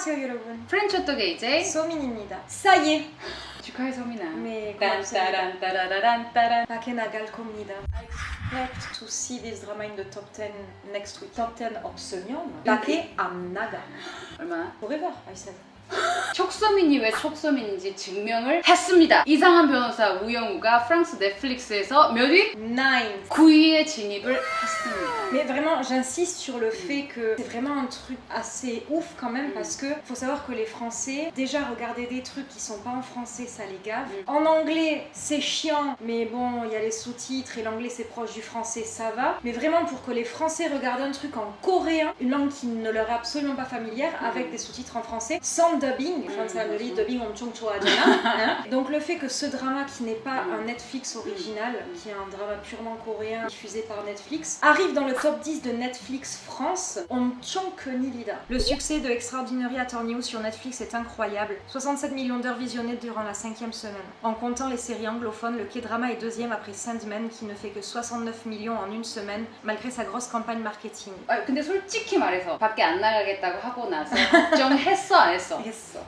안녕하세요 여러분. 프렌치 호떡의 이제 소민입니다. Ça y est. 축하해 소민아. Mais 딴따란따라란따란. 밖에 나갈 겁니다. I expect to see this drama in the top 10 next week. top 10 없으면 밖에 안 나가. 얼마나? Forever, I said. 촉소민이 왜 촉소민인지 증명을 했습니다. 이상한 변호사 우영우가 프랑스 넷플릭스에서 몇 위? 9. 9위에 진입을 했습니다. Mais vraiment, j'insiste sur le fait que c'est vraiment un truc assez ouf quand même parce que faut savoir que les Français, déjà regarder des trucs qui sont pas en français, ça les gave. En anglais, c'est chiant, mais bon, il y a les sous-titres et l'anglais c'est proche du français, ça va. Mais vraiment pour que les Français regardent un truc en coréen, une langue qui ne leur est absolument pas familière, avec des sous-titres en français, sans dubbing, français dubbing 엄청 좋아하잖아. Donc le fait que ce drama qui n'est pas un Netflix original, qui est un drama purement coréen diffusé par Netflix, arrive dans le top 10 de Netflix France, 엄청 큰일이다. Le succès de Extraordinary Attorney Who sur Netflix est incroyable. 67 millions d'heures visionnées durant la 5e semaine. En comptant les séries anglophones, le K-drama est deuxième après Sandman qui ne fait que 69 millions en une semaine malgré sa grosse campagne marketing. 근데 솔직히 말해서 밖에 안 나가겠다고 하고 나서 걱정했어 안 했어? 했어.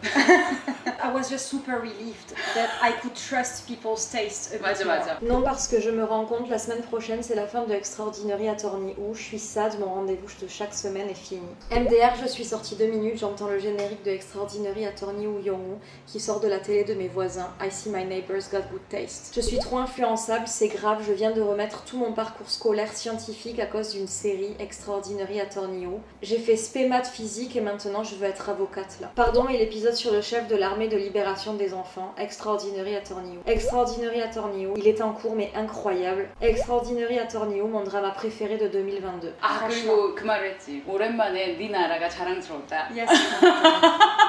I was just super relieved that I could trust people's taste a bit more. 맞아. Non, parce que je me rends compte, la semaine prochaine, c'est la fin de Extraordinary Attorney Who. Je suis sad, mon rendez-vous de chaque semaine est fini. MDR, je suis sortie 2 minutes, j'entends le générique de Extraordinary Attorney Who Young-woo qui sort de la télé de mes voisins. I see my neighbors got good taste. Je suis trop influençable, c'est grave, je viens de remettre tout mon parcours scolaire scientifique à cause d'une série Extraordinary Attorney Who. J'ai fait spé maths physique et maintenant je veux être avocate là. Pardon, et l'épisode sur le chef de l'armée de libération des enfants, Extraordinary Attorney Who. Extraordinary Attorney Who, il est en cours mais incroyable. Extraordinary Attorney Who, mon drama préféré de 2022. 아 그리고 그 말을 했지. 오랜만에 네 나라가 자랑스럽다. Yes.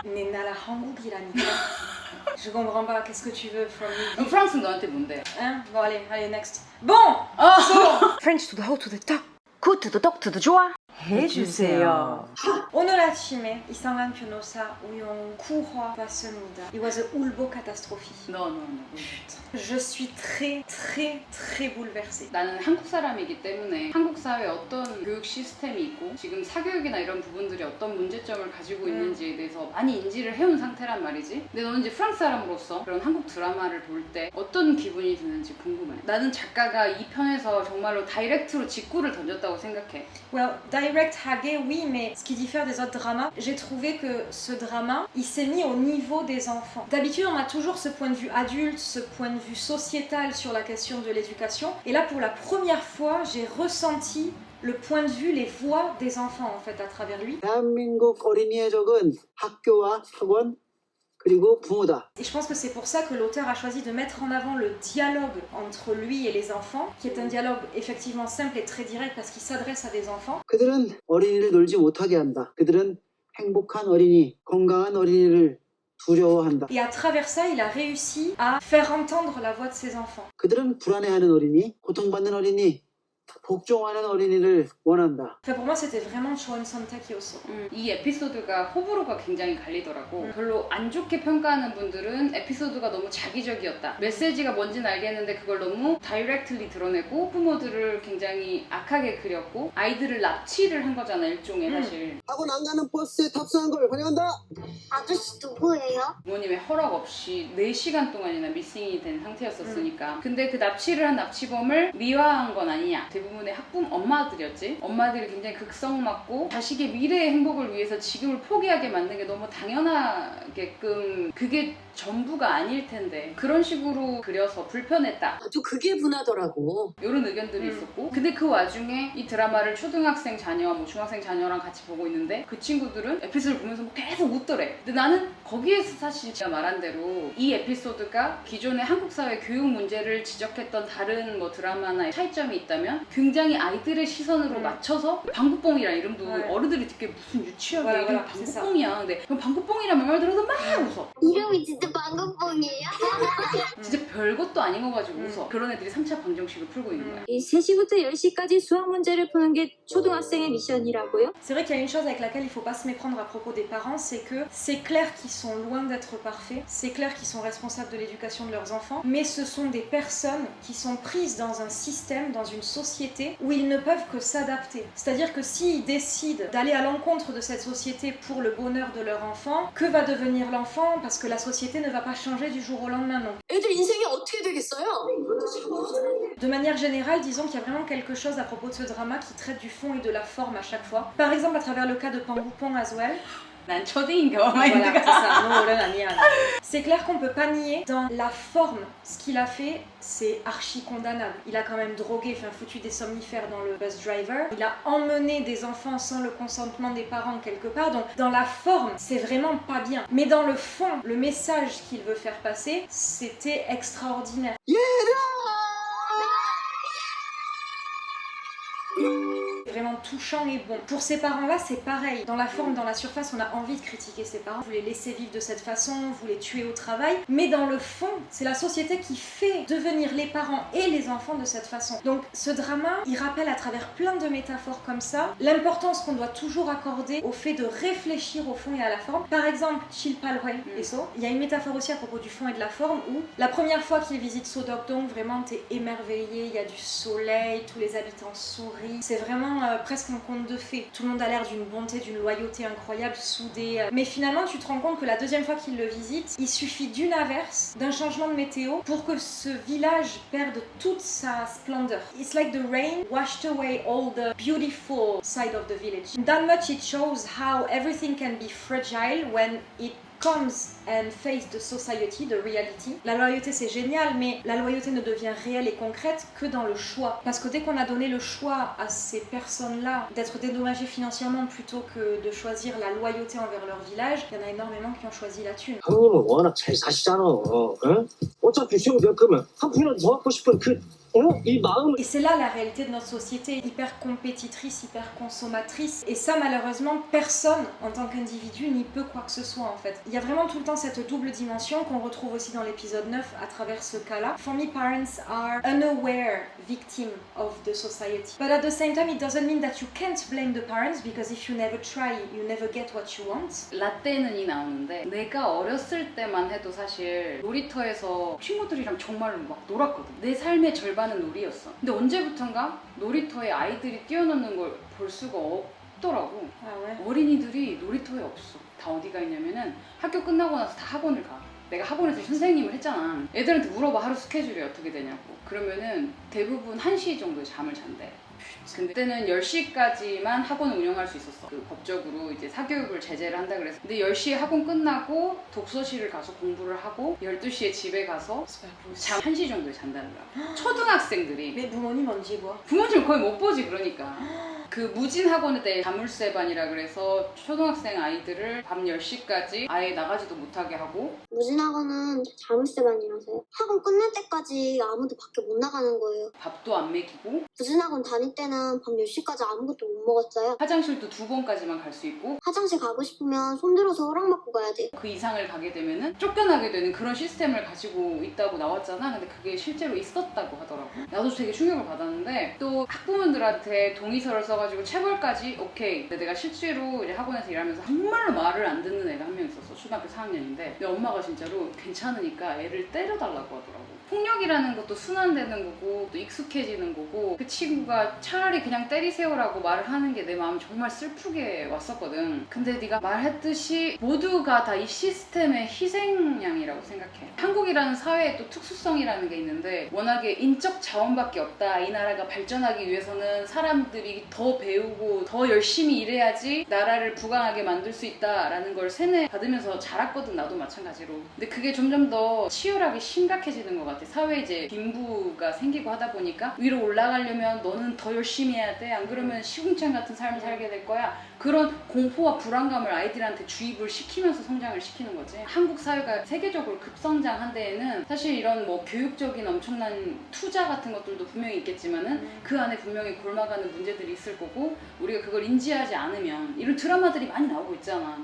내 나라 한국이라니까. Je comprends pas, qu'est-ce que tu veux from me? 그럼 프랑스 너한테 뭔데? Hein? Bon allez, next. Bon! So, French to the hoe to the top. 굿 투더 덕 투더 좋아 해주세요. 오늘 아침에 이상한 변호사 우영 9화 봤습니다. It was a 울보 catastrophe. No. Je suis très bouleversée. 나는 한국 사람이기 때문에 한국 사회에 어떤 교육 시스템이 있고 지금 사교육이나 이런 부분들이 어떤 문제점을 가지고 있는지에 대해서 많이 인지를 해온 상태란 말이지. 근데 너는 이제 프랑스 사람으로서 그런 한국 드라마를 볼 때 어떤 기분이 드는지 궁금해. 나는 작가가 이 편에서 정말로 다이렉트로 직구를 던졌다고 생각해. Well, direct hagué, oui, mais ce qui diffère des autres dramas, j'ai trouvé que ce drama, il s'est mis au niveau des enfants. D'habitude, on a toujours ce point de vue adulte, ce point de vue sociétal sur la question de l'éducation. Et là, pour la première fois, j'ai ressenti le point de vue, les voix des enfants, en fait, à travers lui. 대한민국 어린이의 적은 학교와 학원 그리고 부모다. Et je pense que c'est pour ça que l'auteur a choisi de mettre en avant le dialogue entre lui et les enfants, qui est un dialogue effectivement simple et très direct parce qu'il s'adresse à des enfants. 그들은 어린이를 놀지 못하게 한다. 그들은 행복한 어린이, 건강한 어린이를 두려워한다. Et à travers ça, il a réussi à faire entendre la voix de ses enfants. 그들은 불안해하는 어린이, 고통받는 어린이, 복종하는 어린이를 원한다. Enfin, pour moi, c'était vraiment 좋은 선택이었어. 이 에피소드가 호불호가 굉장히 갈리더라고. 별로 안 좋게 평가하는 분들은 에피소드가 너무 자기적이었다. 메시지가 뭔지는 알겠는데 그걸 너무 다이렉트리 드러내고 부모들을 굉장히 악하게 그렸고 아이들을 납치를 한 거잖아, 일종의 사실. 학원 안 가는 버스에 탑승한 걸 환영한다. 아저씨 누구예요? 부모님의 허락 없이 4시간 동안이나 미싱이 된 상태였었으니까. 근데 그 납치를 한 납치범을 미화한 건 아니냐. 대부분의 학부모 엄마들이었지. 엄마들이 굉장히 극성 맞고 자식의 미래의 행복을 위해서 지금을 포기하게 만든 게 너무 당연하게끔 그게 전부가 아닐 텐데 그런 식으로 그려서 불편했다. 아주 그게 분하더라고. 이런 의견들이 있었고 근데 그 와중에 이 드라마를 초등학생 자녀와 뭐 중학생 자녀랑 같이 보고 있는데 그 친구들은 에피소드를 보면서 뭐 계속 웃더래. 근데 나는 거기에서 사실 제가 말한 대로 이 에피소드가 기존의 한국 사회 교육 문제를 지적했던 다른 뭐 드라마나 차이점이 있다면 굉장히 아이들의 시선으로 맞춰서 방구뽕이라는 이름도 어른들이 듣기에 무슨 유치하게 이름 방구뽕이야. 근데 그럼 방구뽕이라는 말 들어도 막 웃어. 이름이 진짜 방금뽕이에요? 진짜 별것도 아닌 거 가지고 웃어. 그런 애들이 3차 방정식을 풀고 있는 거야. 이 3시부터 10시까지 수학 문제를 푸는 게 초등학생의 미션이라고요? C'est vrai qu'il y a une chose avec laquelle il faut pas se méprendre à propos des parents, c'est que c'est clair qu'ils sont loin d'être parfaits, c'est clair qu'ils sont responsables de l'éducation de leurs enfants, mais ce sont des personnes qui sont prises dans un système, dans une société société où ils ne peuvent que s'adapter. C'est-à-dire que s'ils décident d'aller à l'encontre de cette société pour le bonheur de leur enfant, que va devenir l'enfant? Parce que la société ne va pas changer du jour au lendemain. Donc, 애들 인생이 어떻게 되겠어요? de manière générale, disons qu'il y a vraiment quelque chose à propos de ce drama qui traite du fond et de la forme à chaque fois. Par exemple, à travers le cas de Pangupong as well. 난 초딩인가 봐. Voilà, c'est ça. No, 어른 아니야. C'est clair qu'on peut pas nier dans la forme. Ce qu'il a fait, c'est archi condamnable. Il a quand même drogué, enfin foutu des somnifères dans le bus driver. Il a emmené des enfants sans le consentement des parents quelque part. Donc dans la forme, c'est vraiment pas bien. Mais dans le fond, le message qu'il veut faire passer, c'était extraordinaire. Vraiment touchant et bon. Pour ces parents-là, c'est pareil. Dans la forme, dans la surface, on a envie de critiquer ses parents. Vous les laissez vivre de cette façon, vous les tuez au travail. Mais dans le fond, c'est la société qui fait devenir les parents et les enfants de cette façon. Donc ce drama, il rappelle à travers plein de métaphores comme ça, l'importance qu'on doit toujours accorder au fait de réfléchir au fond et à la forme. Par exemple, Chilpalhue et So, il y a une métaphore aussi à propos du fond et de la forme où la première fois qu'il visite Sodokdong, vraiment t'es émerveillé, il y a du soleil, tous les habitants sourient. C'est vraiment presque un conte de fées. Tout le monde a l'air d'une bonté, d'une loyauté incroyable, soudée. Mais finalement, tu te rends compte que la deuxième fois qu'il le visite, il suffit d'une averse, d'un changement de météo pour que ce village perde toute sa splendeur. It's like the rain washed away all the beautiful side of the village. That much it shows how everything can be fragile when it comes and face the society, the reality. La loyauté c'est génial, mais la loyauté ne devient réelle et concrète que dans le choix. Parce que dès qu'on a donné le choix à ces personnes-là d'être dédommagées financièrement plutôt que de choisir la loyauté envers leur village, il y en a énormément qui ont choisi la thune. 형님은 워낙 잘 사시잖아. 응? 어차피 수영 겪으면 한 푼이라도 더 갖고 싶은 이 마음을. Et c'est là la réalité de notre société, hyper compétitrice, hyper consommatrice. Et ça, malheureusement, personne en tant qu'individu n'y peut quoi que ce soit en fait. Il y a vraiment tout le temps cette double dimension qu'on retrouve aussi dans l'épisode 9 à travers ce cas-là. For me, parents are unaware victim of the society. But at the same time, it doesn't mean that you can't blame the parents because if you never try, you never get what you want. 라떼는이 나오는데 내가 어렸을 때만 해도 사실 놀이터에서 친구들이랑 정말로 막 놀았거든. 내 삶의 절반은 놀이였어. 근데 언제부턴가 놀이터에 아이들이 뛰어노는 걸 볼 수가 없더라고. Ah ouais. 어린이들이 놀이터에 없어. 다 어디가 있냐면은 학교 끝나고 나서 다 학원을 가. 내가 학원에서 선생님을 했잖아. 애들한테 물어봐 하루 스케줄이 어떻게 되냐고. 그러면은 대부분 1시 정도에 잠을 잔대. 근데 그때는 10시까지만 학원을 운영할 수 있었어. 그 법적으로 이제 사교육을 제재를 한다 그래서. 근데 10시에 학원 끝나고 독서실을 가서 공부를 하고 12시에 집에 가서 잠 1시 정도에 잔다더라. 초등학생들이. Mais 부모님 언제 봐? 부모님을 거의 못 보지 그러니까. 그 무진 학원에 때 자물쇠반이라 그래서 초등학생 아이들을 밤 10시까지 아예 나가지도 못하게 하고. 무진학원은 자물쇠반이라서요. 학원 끝날 때까지 아무도 밖에 못 나가는 거예요. 밥도 안 먹이고. 무진학원 다닐 때는 밤 10시까지 아무것도 못 먹었어요. 화장실도 2번까지만 갈 수 있고. 화장실 가고 싶으면 손들어서 허락받고 가야 돼. 그 이상을 가게 되면은 쫓겨나게 되는 그런 시스템을 가지고 있다고 나왔잖아. 근데 그게 실제로 있었다고 하더라고. 나도 되게 충격을 받았는데 또 학부모들한테 동의서를 써가지고 체벌까지 오케이. 근데 내가 실제로 이제 학원에서 일하면서 정말로 말을 안 듣는 애가 한 명 있었어. 초등학교 4학년인데 내 엄마가 진짜로 괜찮으니까 애를 때려달라고 하더라고. 폭력이라는 것도 순환되는 거고 또 익숙해지는 거고 그 친구가 차라리 그냥 때리세요라고 말을 하는 게 내 마음이 정말 슬프게 왔었거든. 근데 네가 말했듯이 모두가 다 이 시스템의 희생양이라고 생각해. 한국이라는 사회의 또 특수성이라는 게 있는데 워낙에 인적 자원밖에 없다. 이 나라가 발전하기 위해서는 사람들이 더 배우고 더 열심히 일해야지 나라를 부강하게 만들 수 있다라는 걸 세뇌받으면서 자랐거든. 나도 마찬가지로. 근데 그게 점점 더 치열하게 심각해지는 것 같아. 사회에 이제 빈부가 생기고 하다 보니까 위로 올라가려면 너는 더 열심히 해야 돼. 안 그러면 시궁창 같은 삶을 살게 될 거야. 그런 공포와 불안감을 아이들한테 주입을 시키면서 성장을 시키는 거지. 한국 사회가 세계적으로 급성장한 데에는 사실 이런 뭐 교육적인 엄청난 투자 같은 것들도 분명히 있겠지만은 그 안에 분명히 골마가는 문제들이 있을 거고 우리가 그걸 인지하지 않으면 이런 드라마들이 많이 나오고 있잖아.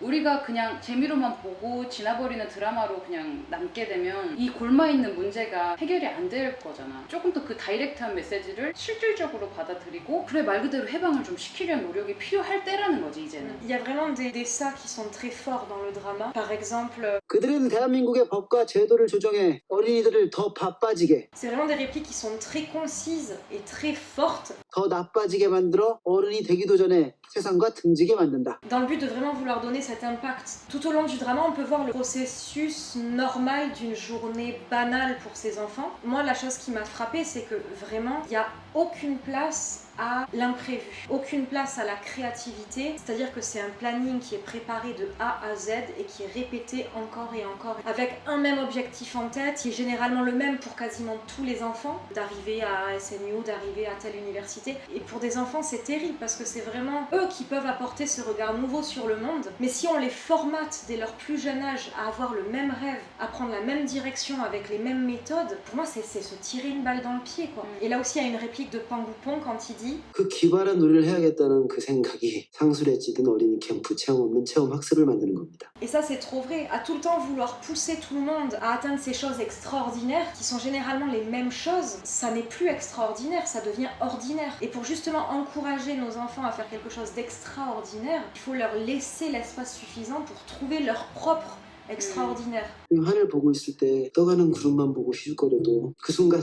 우리가 그냥 재미로만 보고 지나버리는 드라마로 그냥 남게 되면 이 골마있는 문제가 해결이 안 될 거잖아. 조금 더 그 다이렉트한 메시지를 실질적으로 받아들이고 그래 말 그대로 해방을 좀 시키려는 노력이 필요할 때라는 거지 이제는. Il y a vraiment des ça qui sont très forts dans le drama. Par exemple, 그들은 대한민국의 법과 제도를 조정해 어린이들을 더 바빠지게, C'est vraiment des répliques qui sont très concises et très fortes 더 나빠지게 만들어 어른이 되기도 전에 세상과 등지게 만든다. dans le but de vraiment vouloir donner cet impact. Tout au long du drama, on peut voir le processus normal d'une journée banale pour ces enfants. Moi, la chose qui m'a frappée, c'est que vraiment, il n'y a aucune place à l'imprévu, aucune place à la créativité, c'est-à-dire que c'est un planning qui est préparé de A à Z et qui est répété encore et encore, avec un même objectif en tête, qui est généralement le même pour quasiment tous les enfants, d'arriver à SNU, d'arriver à telle université. Et pour des enfants, c'est terrible parce que c'est vraiment eux qui peuvent apporter ce regard nouveau sur le monde. Mais si on les formate dès leur plus jeune âge à avoir le même rêve, à prendre la même direction avec les mêmes méthodes, pour moi, c'est se tirer une balle dans le pied, quoi. Et là aussi, il y a une réplique de Pangoupon quand il dit 그 기발한 놀이를 해야겠다는 그 생각이 상술에 찌든 어린이 캠프 체험 없는 체험 학습을 만드는 겁니다. Et ça, c'est trop vrai. À tout le temps vouloir pousser tout le monde à atteindre ces choses extraordinaires, qui sont généralement les mêmes choses, ça n'est plus extraordinaire, ça devient ordinaire. Et pour justement encourager nos enfants à faire quelque chose d'extraordinaire, il faut leur laisser l'espace suffisant pour trouver leur propre extraordinaire. 하늘 보고 있을 때 떠가는 구름만 보고 휘죽거려도 그 순간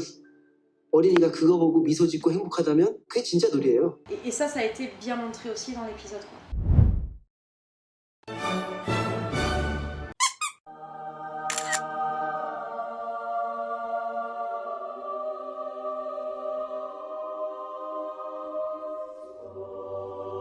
어린이가 그거 보고 미소 짓고 행복하다면 그게 진짜 놀이에요. Et ça a été bien montré aussi dans l'épisode, quoi.